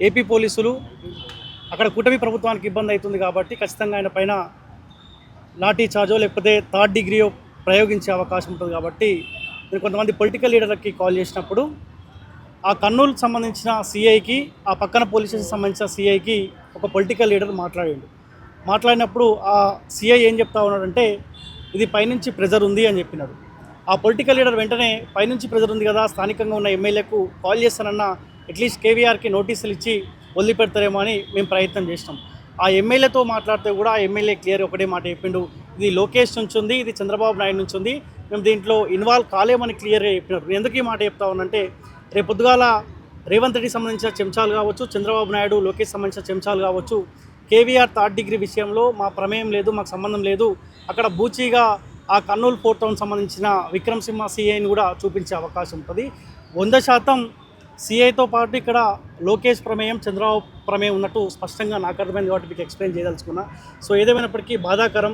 AP పోలీసులు అక్కడ కూటమి ప్రభుత్వానికి ఇబ్బంది అవుతుంది కాబట్టి ఖచ్చితంగా ఆయన పైన లాఠీ చార్జో లేకపోతే థర్డ్ డిగ్రీయో ప్రయోగించే అవకాశం ఉంటుంది కాబట్టి మీరు కొంతమంది పొలిటికల్ లీడర్లకి కాల్ చేసినప్పుడు ఆ కర్నూలుకు సంబంధించిన సిఐకి ఆ పక్కన పోలీస్ స్టేషన్ సంబంధించిన సిఐకి ఒక పొలిటికల్ లీడర్ మాట్లాడినప్పుడు ఆ సిఐ ఏం చెప్తా ఉన్నాడంటే ఇది పైనుంచి ప్రెజర్ ఉంది అని చెప్పినాడు. ఆ పొలిటికల్ లీడర్ వెంటనే పైనుంచి ప్రెజర్ ఉంది కదా, స్థానికంగా ఉన్న ఎమ్మెల్యేకు కాల్ చేస్తానన్న అట్లీస్ట్ కేవీఆర్కి నోటీసులు ఇచ్చి వదిలిపెడతారేమో అని మేము ప్రయత్నం చేసినాం. ఆ ఎమ్మెల్యేతో మాట్లాడితే కూడా ఆ ఎమ్మెల్యే క్లియర్ ఒకటే మాట చెప్పిండు, ఇది లోకేష్ నుంచి ఉంది, ఇది చంద్రబాబు నాయుడు నుంచి ఉంది, మేము దీంట్లో ఇన్వాల్వ్ కాలేమని క్లియర్గా చెప్పినారు. ఎందుకు ఈ మాట చెప్తా ఉన్నానంటే రేపు పొద్దుగాల రేవంత్ రెడ్డికి సంబంధించిన చెంచాలు కావచ్చు, చంద్రబాబు నాయుడు లోకేష్ సంబంధించిన చెంచాలు కావచ్చు, కేవీఆర్ థర్డ్ డిగ్రీ విషయంలో మా ప్రమేయం లేదు, మాకు సంబంధం లేదు, అక్కడ బూచీగా ఆ కర్నూలు పోర్ట్ టౌన్ సంబంధించిన విక్రమ్ సింహ సిఐని కూడా చూపించే అవకాశం ఉంటుంది. 100% సిఐతో పాటు ఇక్కడ లోకేష్ ప్రమేయం, చంద్రబాబు ప్రమేయం ఉన్నట్టు స్పష్టంగా నాకు అర్థమైంది కాబట్టి మీకు ఎక్స్ప్లెయిన్ చేయదలుచుకున్నా. సో ఏదేమైనప్పటికీ బాధాకరం.